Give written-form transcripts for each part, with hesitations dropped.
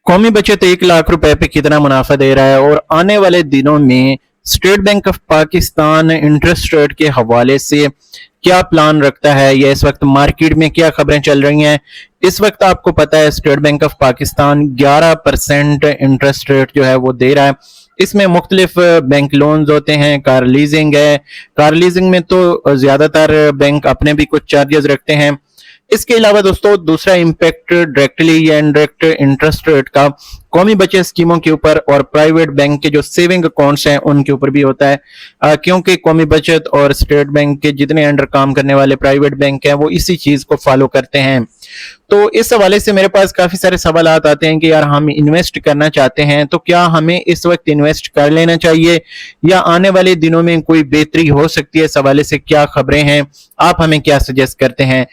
कौमी बचत 1 लाख रुपए पे कितना मुनाफा दे रहा है और आने वाले दिनों में state bank of Pakistan interest rate के हवाले से क्या प्लान रखता है या इस वक्त मार्केट में क्या खबरें चल रही हैं। इस वक्त आपको पता है state bank of Pakistan 11% interest rate जो है वो दे रहा है। इसमें मुख्तलिफ बैंक लोन्स होते हैं, कार लीजिंग है। कार लीजिंग में तो ज्यादातर बैंक अपने भी कुछ चार्जेस रखते हैं। इसके अलावा दोस्तों दूसरा इम्पैक्ट डायरेक्टली या इनडायरेक्ट इंटरेस्ट रेट का कौमी बचत स्कीमों के ऊपर और प्राइवेट बैंक के जो सेविंग अकाउंट्स हैं उनके ऊपर भी होता है, क्योंकि कौमी बचत और स्टेट बैंक के जितने अंडर काम करने वाले प्राइवेट बैंक हैं वो इसी चीज को फॉलो करते हैं। तो इस हवाले से मेरे पास काफी सारे सवाल आते हैं कि यार हम इन्वेस्ट करना चाहते हैं तो क्या हमें इस वक्त इन्वेस्ट कर लेना चाहिए या आने वाले दिनों में कोई बेहतरी हो सकती है। इस हवाले से क्या खबरें हैं, आप हमें क्या सजेस्ट करते हैं।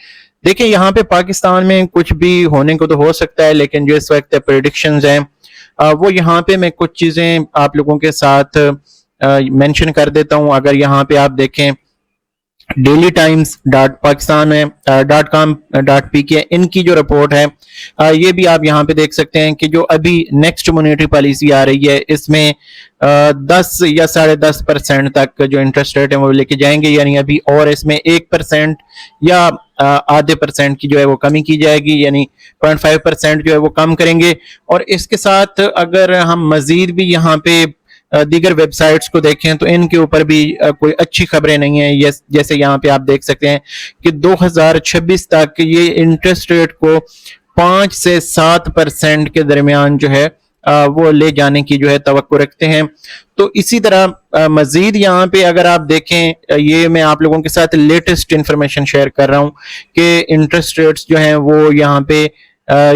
देखिए यहाँ पे पाकिस्तान में कुछ भी होने को तो हो सकता है, लेकिन जो इस वक्त प्रेडिक्शंस हैं वो यहाँ पे मैं कुछ चीजें आप लोगों के साथ मेंशन कर देता हूँ। अगर यहाँ पे आप देखें daily times dot Pakistan dot com dot P के इनकी जो रिपोर्ट है ये भी आप यहाँ पे देख सकते हैं कि जो अभी नेक्स्ट मॉनेटरी पॉलिसी आ रही है इसमें 10 या 10.5% तक जो इंटरेस्ट रेट है वो लेके जाएंगे, यानी अभी और इसमें 1% या आधे % की जो है वो कमी की जाएगी, यानी 0.5% जो है वो कम करेंगे। और इसके साथ अगर हम मजीद भी यहाँ पे दीगर वेबसाइट्स को देखें तो इनके ऊपर भी कोई अच्छी खबरें नहीं है। ये जैसे यहाँ पे आप देख सकते हैं कि 2026 तक ये इंटरेस्ट रेट को 5 से 7% के दरमियान जो है वो ले जाने की जो है तवक्को रखते हैं। तो इसी तरह मजीद यहाँ पे अगर आप देखें, ये मैं आप लोगों के साथ लेटेस्ट इंफॉर्मेशन शेयर कर रहा हूँ कि इंटरेस्ट रेट्स जो हैं वो यहाँ पे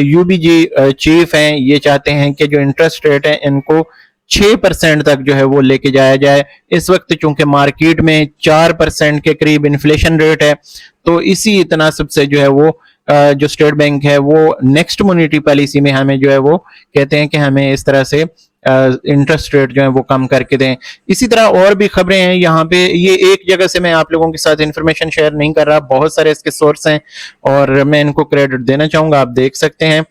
यूबीजी चीफ हैं, ये चाहते हैं कि जो इंटरेस्ट रेट है इनको 6% तक जो है वो लेके जाया जाए। इस वक्त चूंकि मार्केट में 4% के करीब इन्फ्लेशन रेट है, तो इसी तनासब से जो है वो जो स्टेट बैंक है वो नेक्स्ट मॉनेटरी पॉलिसी में हमें जो है वो कहते हैं कि हमें इस तरह से इंटरेस्ट रेट जो है वो कम करके दें। इसी तरह और भी खबरें हैं यहाँ पे, ये एक जगह से मैं आप लोगों के साथ इंफॉर्मेशन शेयर नहीं कर रहा, बहुत सारे इसके सोर्स हैं और मैं इनको क्रेडिट देना चाहूंगा, आप देख सकते हैं।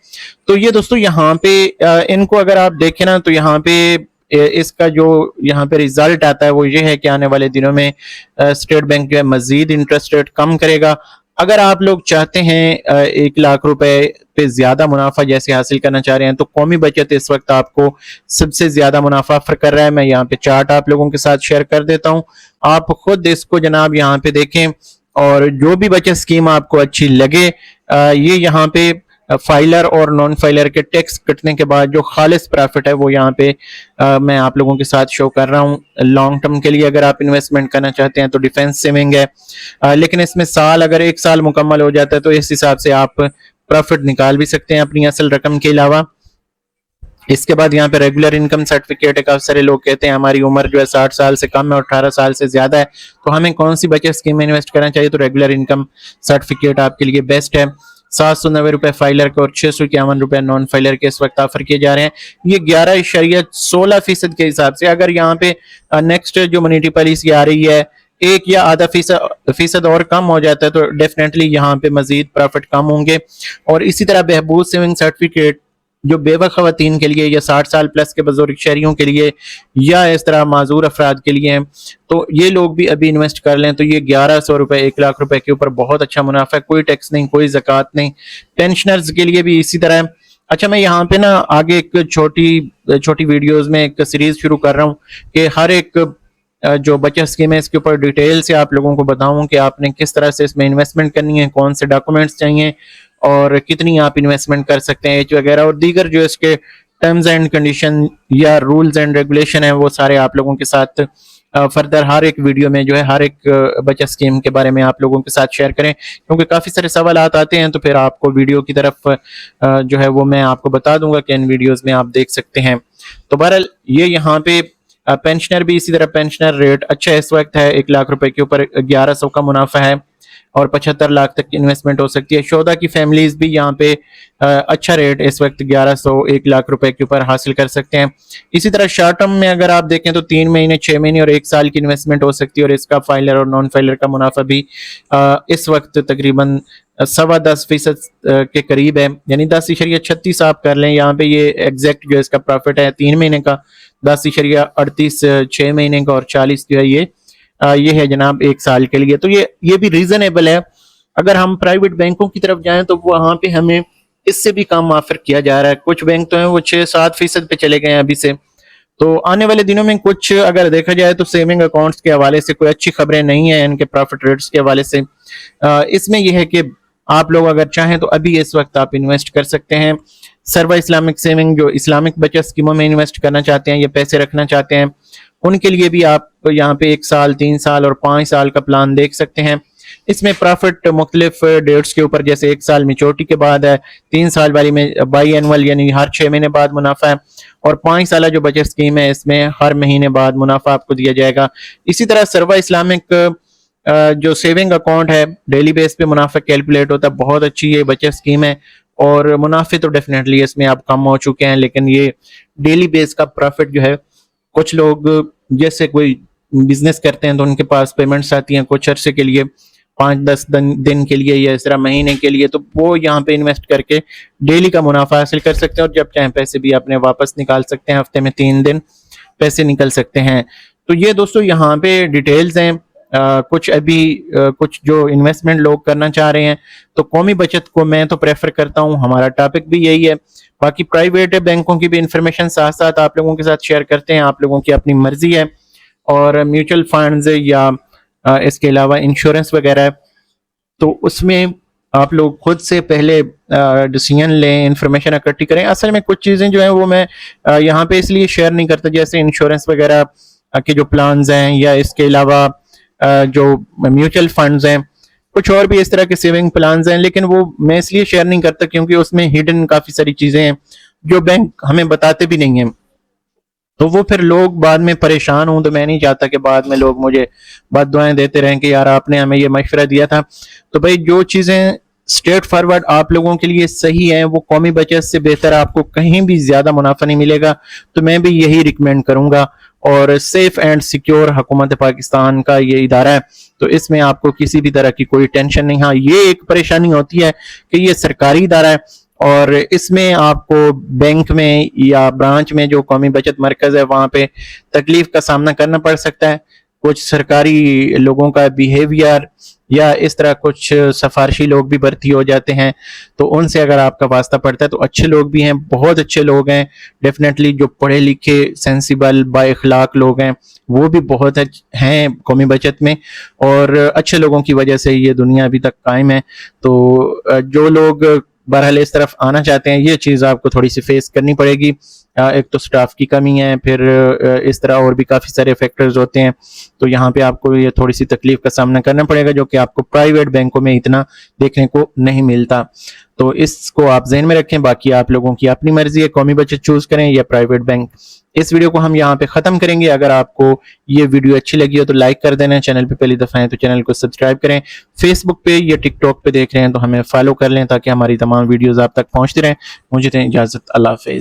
तो ये दोस्तों यहाँ पे इनको अगर आप देखें ना तो यहाँ पे इसका जो यहाँ पे रिजल्ट आता है वो ये है कि आने वाले दिनों में स्टेट बैंक जो है मजीद इंटरेस्ट रेट कम करेगा। अगर आप लोग चाहते हैं 1 लाख रुपए पे ज्यादा मुनाफा जैसे हासिल करना चाह रहे हैं तो कौमी बचत इस वक्त आपको सबसे ज्यादा मुनाफा ऑफर कर रहा है। मैं यहाँ पे चार्ट आप लोगों के साथ शेयर कर देता हूँ, आप खुद इसको जनाब यहाँ पे देखें और जो भी बचत स्कीम आपको अच्छी लगे ये यहाँ पे फाइलर और नॉन फाइलर के टैक्स कटने के बाद जो खालिस प्रॉफिट है वो यहाँ पे मैं आप लोगों के साथ शो कर रहा हूँ। लॉन्ग टर्म के लिए अगर आप इन्वेस्टमेंट करना चाहते हैं तो डिफेंस सेविंग है, लेकिन इसमें साल अगर 1 साल मुकम्मल हो जाता है तो इस हिसाब से आप प्रॉफिट निकाल भी सकते हैं अपनी असल रकम के अलावा। इसके बाद यहाँ पे रेगुलर इनकम सर्टिफिकेट है। काफी सारे लोग कहते हैं हमारी उम्र जो है 60 साल से कम है और 18 साल से ज्यादा है तो हमें कौन सी बचत स्कीम में इन्वेस्ट करना चाहिए, तो रेगुलर इनकम सर्टिफिकेट आपके लिए बेस्ट है। 790 रुपए फाइलर के और 651 रुपए नॉन फाइलर के इस वक्त ऑफर किए जा रहे हैं। ये 11.16% के हिसाब से अगर यहाँ पे नेक्स्ट जो मॉनेटरी पॉलिसी आ रही है 1 या आधा फीसद और कम हो जाता है तो डेफिनेटली यहाँ पे मजीद प्रॉफिट कम होंगे। और इसी तरह बहबूद सेविंग सर्टिफिकेट जो बेवा खवातीन के लिए या 60 साल प्लस के बुजुर्ग शहरियों के लिए या इस तरह माजूर अफराद के लिए हैं तो ये लोग भी अभी इन्वेस्ट कर लें तो ये 1100 रुपए 1 लाख रुपए के ऊपर बहुत अच्छा मुनाफा है, कोई टैक्स नहीं, कोई ज़कात नहीं। पेंशनर्स के लिए भी इसी तरह है। अच्छा, मैं यहाँ पे ना आगे एक छोटी वीडियोज में एक सीरीज शुरू कर रहा हूँ कि हर एक जो बचत स्कीम है इसके ऊपर डिटेल से आप लोगों को बताऊं कि आपने किस तरह से इसमें इन्वेस्टमेंट करनी है, कौन से डॉक्यूमेंट्स चाहिए और कितनी आप इन्वेस्टमेंट कर सकते हैं, एज वगैरह और दीगर जो इसके टर्म्स एंड कंडीशन या रूल्स एंड रेगुलेशन है वो सारे आप लोगों के साथ फर्दर हर एक वीडियो में जो है हर एक बचत स्कीम के बारे में आप लोगों के साथ शेयर करें, क्योंकि काफ़ी सारे सवाल आते हैं तो फिर आपको वीडियो की तरफ जो है वो मैं आपको बता दूंगा कि इन वीडियोज़ में आप देख सकते हैं। तो बहरहाल ये यहाँ पे पेंशनर भी इसी तरह पेंशनर रेट अच्छा इस वक्त है 1 लाख रुपए के ऊपर 1100 का मुनाफा है और 75 लाख तक की इन्वेस्टमेंट हो सकती है। शोधा की फैमिलीज भी यहाँ पे अच्छा रेट इस वक्त 1100 1 लाख रुपए के ऊपर हासिल कर सकते हैं। इसी तरह शॉर्ट टर्म में अगर आप देखें तो 3 महीने 6 महीने और 1 साल की इन्वेस्टमेंट हो सकती है और इसका फाइलर और नॉन फाइलर का मुनाफा भी इस वक्त तकरीबन 10.25% کے قریب ہے، یعنی 10.36 آپ کر لیں یہاں پہ، یہ ایگزیکٹ جو اس کا پروفٹ ہے 3 مہینے کا 10.38 6 مہینے کا، اور 40 جو ہے یہ ہے جناب 1 سال کے لیے. تو یہ بھی ریزنیبل ہے. اگر ہم پرائیویٹ بینکوں کی طرف جائیں تو وہاں پہ ہمیں اس سے بھی کم آفر کیا جا رہا ہے. کچھ بینک تو ہیں وہ 6-7% پہ چلے گئے ہیں ابھی سے. تو آنے والے دنوں میں کچھ اگر دیکھا جائے تو سیونگ اکاؤنٹس کے حوالے سے کوئی اچھی خبریں نہیں ہیں ان کے پروفٹ ریٹس کے حوالے سے. اس میں یہ ہے کہ آپ لوگ اگر چاہیں تو ابھی اس وقت آپ انویسٹ کر سکتے ہیں. سروا اسلامک سیونگ جو اسلامک بچت اسکیموں میں انویسٹ کرنا چاہتے ہیں یا پیسے رکھنا چاہتے ہیں ان کے لیے بھی آپ یہاں پہ 1 سال 3 سال اور 5 سال کا پلان دیکھ سکتے ہیں. اس میں پروفٹ مختلف ڈیٹس کے اوپر، جیسے 1 سال میچورٹی کے بعد ہے، 3 سال والی میں بائی اینول یعنی ہر 6 مہینے بعد منافع ہے، اور 5 سالہ جو بچت اسکیم ہے اس میں ہر مہینے بعد منافع آپ کو دیا جائے گا. اسی طرح سروا اسلامک جو سیونگ اکاؤنٹ ہے ڈیلی بیس پہ منافع کیلکولیٹ ہوتا ہے. بہت اچھی یہ بچت اسکیم ہے، اور منافع تو ڈیفینیٹلی اس میں آپ کم ہو چکے ہیں، لیکن یہ ڈیلی بیس کا پروفٹ جو ہے، کچھ لوگ جیسے کوئی بزنس کرتے ہیں تو ان کے پاس پیمنٹس آتی ہیں کچھ عرصے کے لیے، 5-10 دن کے لیے یا اس طرح مہینے کے لیے، تو وہ یہاں پہ انویسٹ کر کے ڈیلی کا منافع حاصل کر سکتے ہیں، اور جب چاہیں پیسے بھی اپنے واپس نکال سکتے ہیں. ہفتے میں 3 دن پیسے نکل سکتے ہیں. تو یہ دوستو یہاں پہ ڈیٹیلز ہیں. کچھ جو انویسٹمنٹ لوگ کرنا چاہ رہے ہیں تو قومی بچت کو میں تو پریفر کرتا ہوں، ہمارا ٹاپک بھی یہی ہے. باقی پرائیویٹ بینکوں کی بھی انفارمیشن ساتھ ساتھ آپ لوگوں کے ساتھ شیئر کرتے ہیں، آپ لوگوں کی اپنی مرضی ہے. اور میوچل فنڈز یا اس کے علاوہ انشورنس وغیرہ ہے تو اس میں آپ لوگ خود سے پہلے ڈیسیژن لیں، انفارمیشن اکٹھی کریں. اصل میں کچھ چیزیں جو ہیں وہ میں یہاں پہ اس لیے شیئر نہیں کرتا، جیسے انشورنس وغیرہ کے جو پلانز ہیں، یا اس کے علاوہ جو میوچل فنڈز ہیں، کچھ اور بھی اس طرح کے سیونگ پلانز ہیں، لیکن وہ میں اس لیے شیئر نہیں کرتا کیونکہ اس میں ہڈن کافی ساری چیزیں ہیں جو بینک ہمیں بتاتے بھی نہیں ہیں. تو وہ پھر لوگ بعد میں پریشان ہوں، تو میں نہیں چاہتا کہ بعد میں لوگ مجھے بد دعائیں دیتے رہیں کہ یار آپ نے ہمیں یہ مشورہ دیا تھا. تو بھائی جو چیزیں اسٹریٹ فارورڈ آپ لوگوں کے لیے صحیح ہیں، وہ قومی بچت سے بہتر آپ کو کہیں بھی زیادہ منافع نہیں ملے گا. تو میں بھی یہی ریکمینڈ کروں گا. اور سیف اینڈ سیکیور حکومت پاکستان کا یہ ادارہ ہے، تو اس میں آپ کو کسی بھی طرح کی کوئی ٹینشن نہیں. ہاں یہ ایک پریشانی ہوتی ہے کہ یہ سرکاری ادارہ ہے، اور اس میں آپ کو بینک میں یا برانچ میں جو قومی بچت مرکز ہے وہاں پہ تکلیف کا سامنا کرنا پڑ سکتا ہے. کچھ سرکاری لوگوں کا بیہیویئر یا اس طرح کچھ سفارشی لوگ بھی بھرتی ہو جاتے ہیں، تو ان سے اگر آپ کا واسطہ پڑتا ہے تو اچھے لوگ بھی ہیں، بہت اچھے لوگ ہیں ڈیفینیٹلی، جو پڑھے لکھے سینسیبل با اخلاق لوگ ہیں وہ بھی بہت ہیں قومی بچت میں، اور اچھے لوگوں کی وجہ سے یہ دنیا ابھی تک قائم ہے. تو جو لوگ بہرحال اس طرف آنا چاہتے ہیں یہ چیز آپ کو تھوڑی سی فیس کرنی پڑے گی. ایک تو سٹاف کی کمی ہے، پھر اس طرح اور بھی کافی سارے فیکٹرز ہوتے ہیں، تو یہاں پہ آپ کو یہ تھوڑی سی تکلیف کا سامنا کرنا پڑے گا جو کہ آپ کو پرائیویٹ بینکوں میں اتنا دیکھنے کو نہیں ملتا. تو اس کو آپ ذہن میں رکھیں. باقی آپ لوگوں کی اپنی مرضی ہے، قومی بچت چوز کریں یا پرائیویٹ بینک. اس ویڈیو کو ہم یہاں پہ ختم کریں گے. اگر آپ کو یہ ویڈیو اچھی لگی ہو تو لائک کر دینا، چینل پہ پہلی دفعہ ہیں تو چینل کو سبسکرائب کریں. فیس بک پہ یا ٹک ٹاک پہ دیکھ رہے ہیں تو ہمیں فالو کر لیں تاکہ ہماری تمام ویڈیوز آپ تک پہنچتی رہیں. مجھے دیں اجازت، اللہ حافظ.